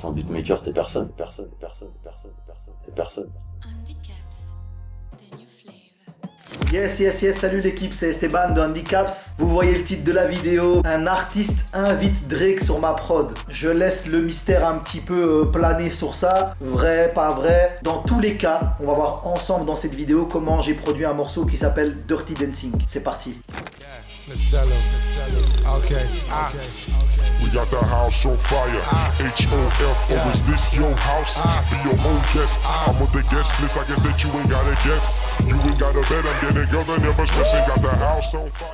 Sans beatmaker, t'es personne. T'es personne. Yes, salut l'équipe, c'est Esteban de Handicaps. Vous voyez le titre de la vidéo, un artiste invite Drake sur ma prod. Je laisse le mystère un petit peu planer sur ça, vrai, pas vrai. Dans tous les cas, on va voir ensemble dans cette vidéo comment j'ai produit un morceau qui s'appelle Dirty Dancing. C'est parti. Let's tell him. Okay. We got the house on fire. HOF, or is this your house? Be your own guest. I'm on the guest list. I guess that you ain't gotta guess. You ain't gotta bet. I'm getting girls I never stressing. Got the house on fire.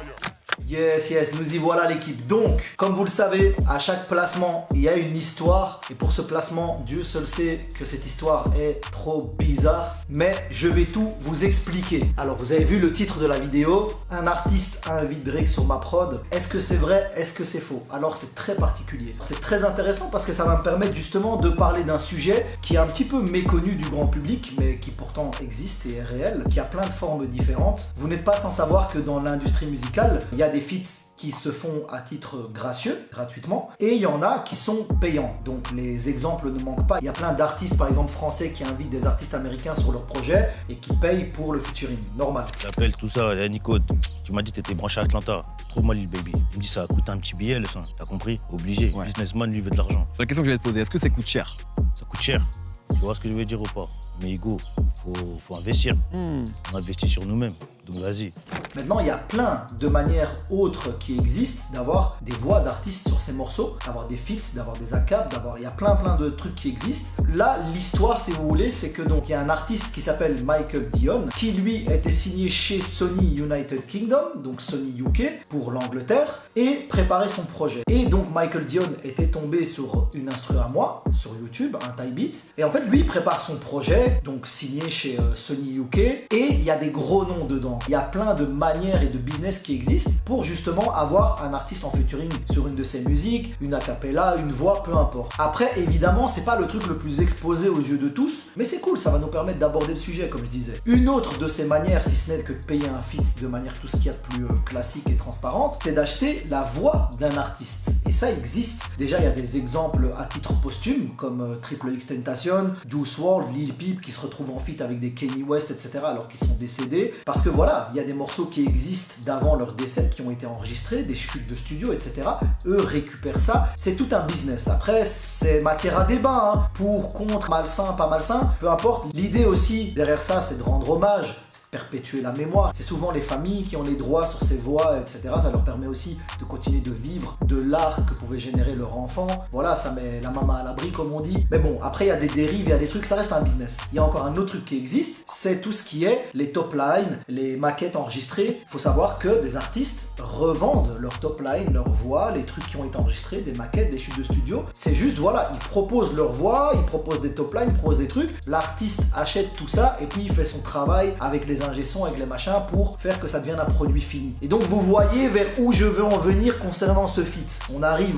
Yes, nous y voilà l'équipe. Donc, comme vous le savez, à chaque placement, il y a une histoire. Et pour ce placement, Dieu seul sait que cette histoire est trop bizarre. Mais je vais tout vous expliquer. Alors, vous avez vu le titre de la vidéo. Un artiste invite Drake sur ma prod. Est-ce que c'est vrai? Est-ce que c'est faux? Alors, c'est très particulier. C'est très intéressant parce que ça va me permettre justement de parler d'un sujet qui est un petit peu méconnu du grand public, mais qui pourtant existe et est réel, qui a plein de formes différentes. Vous n'êtes pas sans savoir que dans l'industrie musicale, il y a des feats qui se font à titre gracieux, gratuitement, et il y en a qui sont payants. Donc les exemples ne manquent pas. Il y a plein d'artistes, par exemple français, qui invitent des artistes américains sur leur projet et qui payent pour le featuring. Normal. J'appelle tout ça, Nico, tu m'as dit que t'étais branché à Atlanta. Trouve-moi Lil Baby. Il me dit ça coûte un petit billet, le sang. T'as compris? Obligé. Ouais. Businessman, lui, veut de l'argent. C'est la question que j'allais te poser. Est-ce que ça coûte cher? Ça coûte cher. Tu vois ce que je veux dire ou pas? Mais Hugo, faut investir. On investit sur nous-mêmes. Donc vas-y. Maintenant, il y a plein de manières autres qui existent d'avoir des voix d'artistes sur ces morceaux, d'avoir des feats, d'avoir des ACAP, il y a plein de trucs qui existent. Là, l'histoire, si vous voulez, c'est que donc il y a un artiste qui s'appelle Michael Dion, qui lui était signé chez Sony United Kingdom, donc Sony UK, pour l'Angleterre, et préparait son projet. Et donc Michael Dion était tombé sur une instru à moi, sur YouTube, un Thai beat, et en fait, lui, il prépare son projet, donc signé chez Sony UK, et il y a des gros noms dedans. Il y a plein de manières et de business qui existent pour justement avoir un artiste en featuring sur une de ses musiques, une acapella, une voix, peu importe. Après, évidemment, c'est pas le truc le plus exposé aux yeux de tous, mais c'est cool, ça va nous permettre d'aborder le sujet, comme je disais. Une autre de ces manières, si ce n'est que de payer un feat de manière tout ce qu'il y a de plus classique et transparente, c'est d'acheter la voix d'un artiste. Et ça existe. Déjà, il y a des exemples à titre posthume, comme Triple X Tentation, Juice WRLD, Lil Peep, qui se retrouvent en feat avec des Kanye West, etc., alors qu'ils sont décédés. Parce que voilà, il y a des morceaux qui existent d'avant leur décès, qui ont été enregistrés, des chutes de studio, etc. Eux récupèrent ça. C'est tout un business. Après, c'est matière à débat, hein. Pour, contre, malsain, pas malsain, peu importe. L'idée aussi derrière ça, c'est de rendre hommage, c'est de perpétuer la mémoire. C'est souvent les familles qui ont les droits sur ces voix, etc. Ça leur permet aussi de continuer de vivre de l'art que pouvait générer leur enfant. Voilà, ça met la maman à l'abri, comme on dit. Mais bon, après, il y a des dérives, il y a des trucs, ça reste un business. Il y a encore un autre truc qui existe, c'est tout ce qui est les top lines, les maquettes enregistrées. Il faut savoir que des artistes revendent leur top line, leur voix, les trucs qui ont été enregistrés, des maquettes, des chutes de studio. C'est juste, voilà, ils proposent leur voix, ils proposent des top lines, ils proposent des trucs. L'artiste achète tout ça et puis il fait son travail avec les ingé-sons, avec les machins pour faire que ça devienne un produit fini. Et donc vous voyez vers où je veux en venir concernant ce feat. On arrive,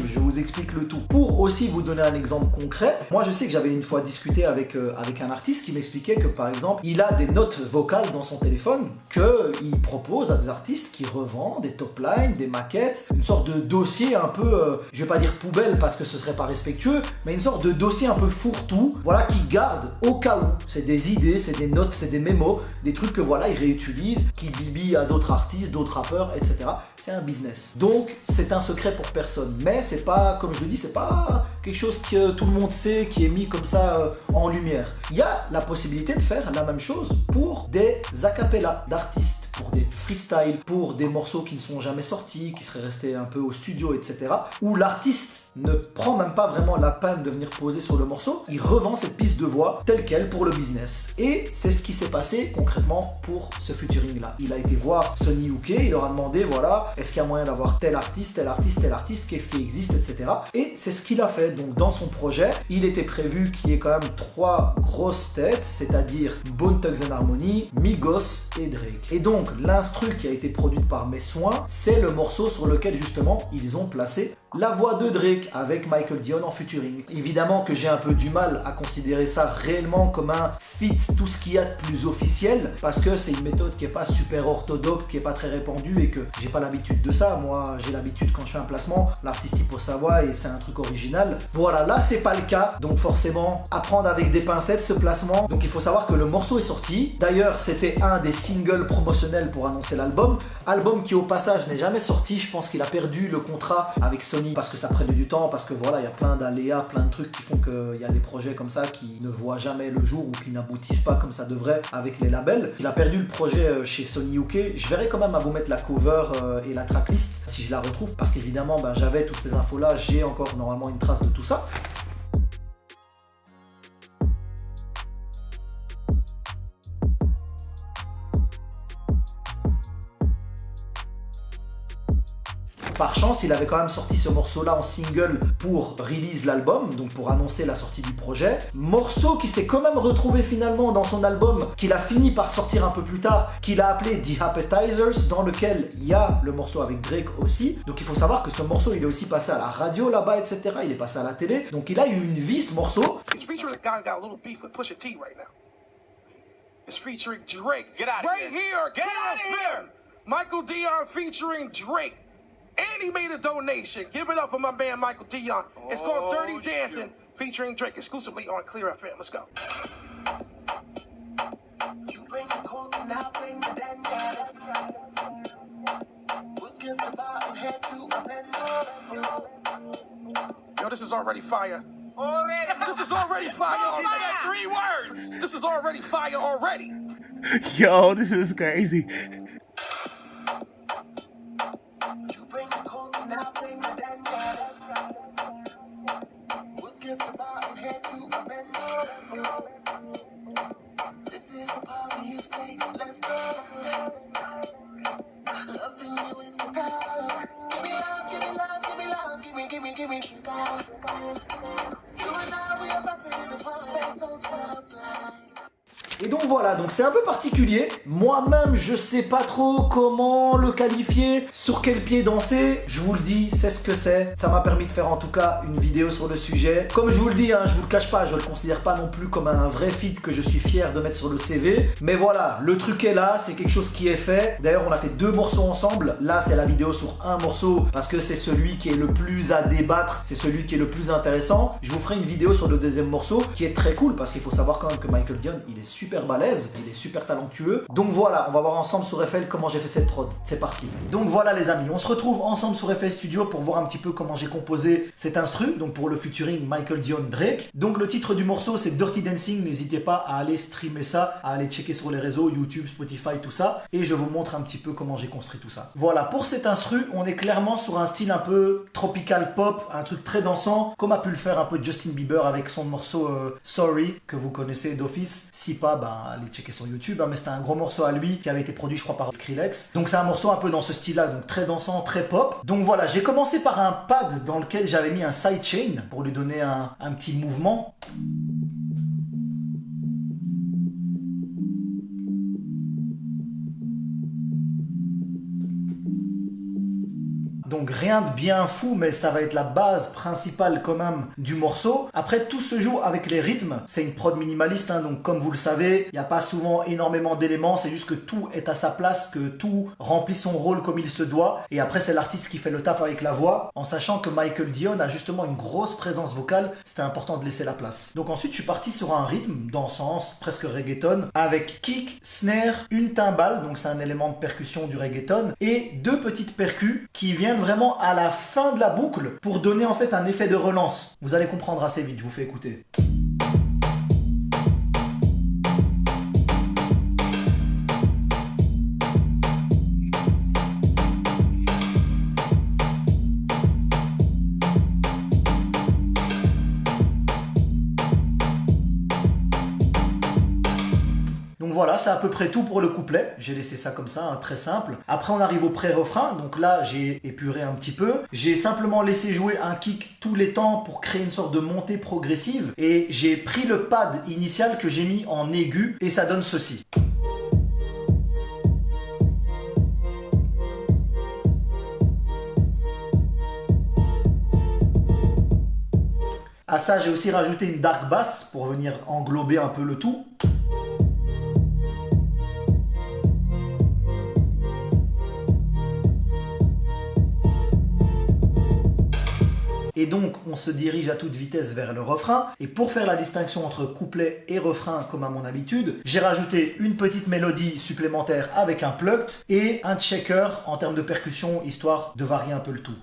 je vous explique le tout. Pour aussi vous donner un exemple concret, moi je sais que j'avais une fois discuté avec un artiste qui m'expliquait que par exemple, il a des notes vocales dans son téléphone qu'il propose à des artistes qui revendent des top lines, des maquettes, une sorte de dossier un peu, je vais pas dire poubelle parce que ce serait pas respectueux, mais une sorte de dossier un peu fourre-tout, voilà, qui garde au cas où. C'est des idées, c'est des notes, c'est des mémos, des trucs que voilà, ils réutilisent, qui bibillent à d'autres artistes, d'autres rappeurs, etc. C'est un business. Donc, c'est un secret pour personne. Mais c'est pas, comme je le dis, c'est pas quelque chose que tout le monde sait, qui est mis comme ça en lumière. Il y a la possibilité de faire la même chose pour des acapellas d'artistes, pour des freestyles, pour des morceaux qui ne sont jamais sortis, qui seraient restés un peu au studio, etc. Où l'artiste ne prend même pas vraiment la peine de venir poser sur le morceau, il revend cette piste de voix telle qu'elle pour le business. Et c'est ce qui s'est passé concrètement pour ce featuring là. Il a été voir Sony UK, il leur a demandé, voilà, est-ce qu'il y a moyen d'avoir tel artiste, qu'est-ce qui existe, etc. Et c'est ce qu'il a fait. Donc dans son projet, il était prévu qu'il y ait quand même 3 grosses têtes, c'est-à-dire Bone Thugs and Harmony, Migos et Drake. Et donc l'instru qui a été produite par Mes Soins, c'est le morceau sur lequel justement ils ont placé la voix de Drake avec Michael Dion en featuring. Évidemment que j'ai un peu du mal à considérer ça réellement comme un feat, tout ce qu'il y a de plus officiel, parce que c'est une méthode qui est pas super orthodoxe, qui est pas très répandue et que j'ai pas l'habitude de ça. Moi, j'ai l'habitude quand je fais un placement, l'artiste il pose sa voix et c'est un truc original. Voilà, là c'est pas le cas, donc forcément, à prendre avec des pincettes ce placement. Donc il faut savoir que le morceau est sorti. D'ailleurs, c'était un des singles promotionnels pour annoncer l'album. Album qui au passage n'est jamais sorti. Je pense qu'il a perdu le contrat avec Sony parce que ça prenait du temps, parce que voilà, il y a plein d'aléas, plein de trucs qui font qu'il y a des projets comme ça qui ne voient jamais le jour ou qui n'aboutissent pas comme ça devrait avec les labels. Il a perdu le projet chez Sony UK. Je verrai quand même à vous mettre la cover et la tracklist si je la retrouve, parce qu'évidemment j'avais toutes ces infos là, j'ai encore normalement une trace de tout ça. Par chance, il avait quand même sorti ce morceau-là en single pour release l'album, donc pour annoncer la sortie du projet. Morceau qui s'est quand même retrouvé finalement dans son album, qu'il a fini par sortir un peu plus tard, qu'il a appelé The Appetizers, dans lequel il y a le morceau avec Drake aussi. Donc il faut savoir que ce morceau, il est aussi passé à la radio là-bas, etc. Il est passé à la télé, donc il a eu une vie ce morceau. It's featuring a guy got a little beef with Pusha T right now. It's featuring Drake. Get out of right here. Get out of here. Michael Dion featuring Drake. And he made a donation. Give it up for my man Michael Dion. It's called Dirty Dancing, featuring Drake exclusively on Clear FM. Let's go. You bring the coke and I'll bring the dandelions. We'll skip the bottom, head to a bend. Yo, this is already fire. This is already fire already. 3 words. This is already fire already. Yo, this is crazy. You bring the coke and I'll bring the dandelions. We'll skip the bottom, head to a bend. This is the party you say, let's go. Loving you in the dark. Give me love, give me love, give me love, give me love. You and I, we about to hit the twilight, so sublime. Et donc voilà, donc c'est un peu particulier. Moi-même, je sais pas trop comment le qualifier, sur quel pied danser. Je vous le dis, c'est ce que c'est. Ça m'a permis de faire en tout cas une vidéo sur le sujet. Comme je vous le dis, je vous le cache pas, je le considère pas non plus comme un vrai feat que je suis fier de mettre sur le CV. Mais voilà, le truc est là, c'est quelque chose qui est fait. D'ailleurs, on a fait 2 morceaux ensemble. Là, c'est la vidéo sur un morceau parce que c'est celui qui est le plus à débattre, c'est celui qui est le plus intéressant. Je vous ferai une vidéo sur le deuxième morceau qui est très cool parce qu'il faut savoir quand même que Michael Dion, il est super balèze, il est super talentueux. Donc voilà, on va voir ensemble sur FL comment j'ai fait cette prod. C'est parti. Donc voilà les amis, on se retrouve ensemble sur FL Studio pour voir un petit peu comment j'ai composé cet instru, donc pour le featuring Michael Dion Drake. Donc le titre du morceau c'est Dirty Dancing, n'hésitez pas à aller streamer ça, à aller checker sur les réseaux, YouTube, Spotify, tout ça, et je vous montre un petit peu comment j'ai construit tout ça. Voilà, pour cet instru, on est clairement sur un style un peu tropical pop, un truc très dansant, comme a pu le faire un peu Justin Bieber avec son morceau Sorry, que vous connaissez d'office. Si pas, allez checker sur YouTube, mais c'était un gros morceau à lui qui avait été produit je crois par Skrillex. Donc c'est un morceau un peu dans ce style là, donc très dansant, très pop. Donc voilà, j'ai commencé par un pad dans lequel j'avais mis un sidechain pour lui donner un petit mouvement. Donc rien de bien fou, mais ça va être la base principale quand même du morceau. Après, tout se joue avec les rythmes. C'est une prod minimaliste, donc comme vous le savez, il n'y a pas souvent énormément d'éléments. C'est juste que tout est à sa place, que tout remplit son rôle comme il se doit. Et après, c'est l'artiste qui fait le taf avec la voix, en sachant que Michael Dion a justement une grosse présence vocale. C'était important de laisser la place. Donc ensuite, je suis parti sur un rythme dansant, presque reggaeton, avec kick, snare, une timbale, donc c'est un élément de percussion du reggaeton, et 2 petites percus qui viennent vraiment à la fin de la boucle pour donner en fait un effet de relance. Vous allez comprendre assez vite, je vous fais écouter. Donc voilà, c'est à peu près tout pour le couplet. J'ai laissé ça comme ça, très simple. Après, on arrive au pré-refrain. Donc là, j'ai épuré un petit peu. J'ai simplement laissé jouer un kick tous les temps pour créer une sorte de montée progressive. Et j'ai pris le pad initial que j'ai mis en aigu et ça donne ceci. À ça, j'ai aussi rajouté une dark bass pour venir englober un peu le tout. Et donc, on se dirige à toute vitesse vers le refrain. Et pour faire la distinction entre couplet et refrain, comme à mon habitude, j'ai rajouté une petite mélodie supplémentaire avec un plucked et un checker en termes de percussion, histoire de varier un peu le tout.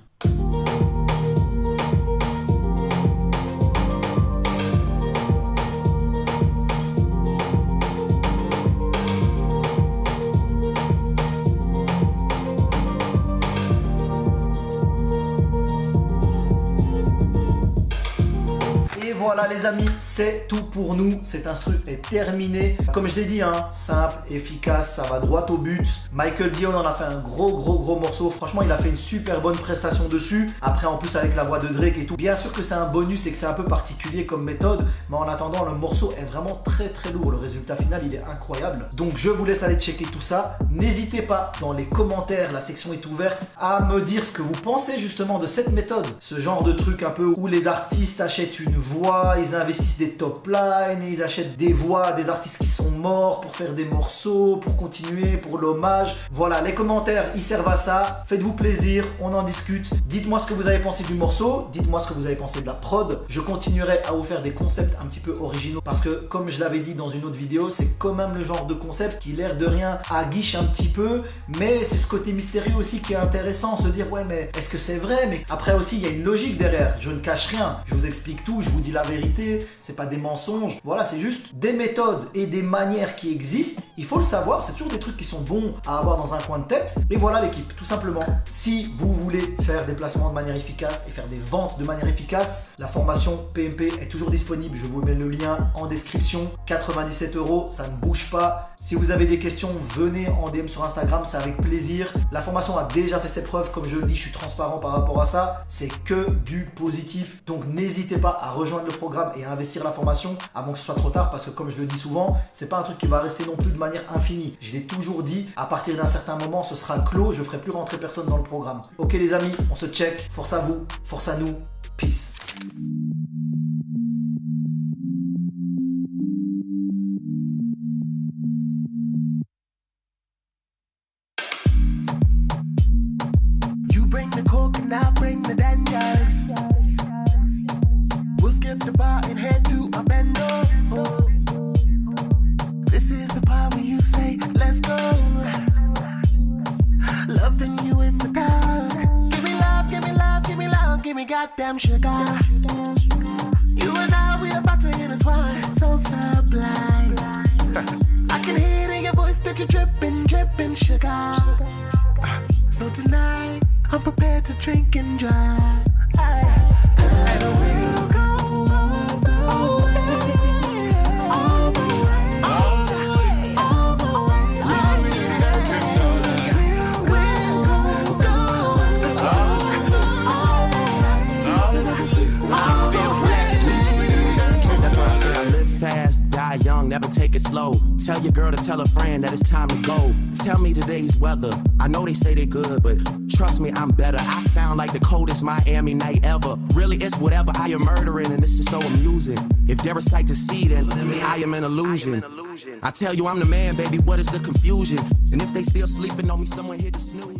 Voilà les amis, c'est tout pour nous, cet instru est terminé. Comme je l'ai dit, hein, simple, efficace, ça va droit au but. Michael Dion en a fait un gros morceau, franchement il a fait une super bonne prestation dessus. Après en plus avec la voix de Drake et tout, bien sûr que c'est un bonus et que c'est un peu particulier comme méthode, mais en attendant le morceau est vraiment très lourd, le résultat final il est incroyable. Donc je vous laisse aller checker tout ça. N'hésitez pas dans les commentaires, la section est ouverte, à me dire ce que vous pensez justement de cette méthode. Ce genre de truc un peu où les artistes achètent une voix, ils investissent des top lines et ils achètent des voix des artistes qui sont morts pour faire des morceaux, pour continuer, pour l'hommage. Voilà, les commentaires ils servent à ça. Faites-vous plaisir, on en discute. Dites-moi ce que vous avez pensé du morceau, dites-moi ce que vous avez pensé de la prod. Je continuerai à vous faire des concepts un petit peu originaux parce que comme je l'avais dit dans une autre vidéo, c'est quand même le genre de concept qui l'air de rien aguiche un petit peu, mais c'est ce côté mystérieux aussi qui est intéressant, se dire ouais mais est-ce que c'est vrai? Mais après aussi il y a une logique derrière, je ne cache rien, je vous explique tout, je vous dis la vérité, c'est pas des mensonges, voilà, c'est juste des méthodes et des manières qui existent, il faut le savoir, c'est toujours des trucs qui sont bons à avoir dans un coin de tête, et voilà l'équipe, tout simplement. Si vous voulez faire des placements de manière efficace et faire des ventes de manière efficace, la formation PMP est toujours disponible, je vous mets le lien en description, 97 €, ça ne bouge pas. Si vous avez des questions, venez en DM sur Instagram, c'est avec plaisir. La formation a déjà fait ses preuves, comme je le dis, je suis transparent par rapport à ça, c'est que du positif, donc n'hésitez pas à rejoindre le programme et à investir la formation avant que ce soit trop tard, parce que comme je le dis souvent, c'est pas un truc qui va rester non plus de manière infinie. Je l'ai toujours dit, à partir d'un certain moment, ce sera clos, je ferai plus rentrer personne dans le programme. Ok les amis, on se check, force à vous, force à nous, peace. Bring the coke and I'll bring the dangers. We'll skip the bar and head to a bendo. This is the part where you say, let's go. Loving you in the dark. Give me love, give me love, give me love, give me goddamn sugar. You and I, we about to intertwine, so sublime. I can hear it in your voice that you're dripping, dripping sugar. So tonight, I'm prepared to drink and drive. And we'll go all the way, all the way, all the way, all the way. We'll go all the way. That's why I say I live fast, die young, never take it slow. Tell your girl to tell a friend that it's time to go. Tell me today's weather. I know they say they good, but trust me, I'm better. I sound like the coldest Miami night ever. Really, it's whatever. I am murdering, and this is so amusing. If there is sight to see, then I am an illusion. I tell you I'm the man, baby. What is the confusion? And if they still sleeping on me, someone hit the snooze.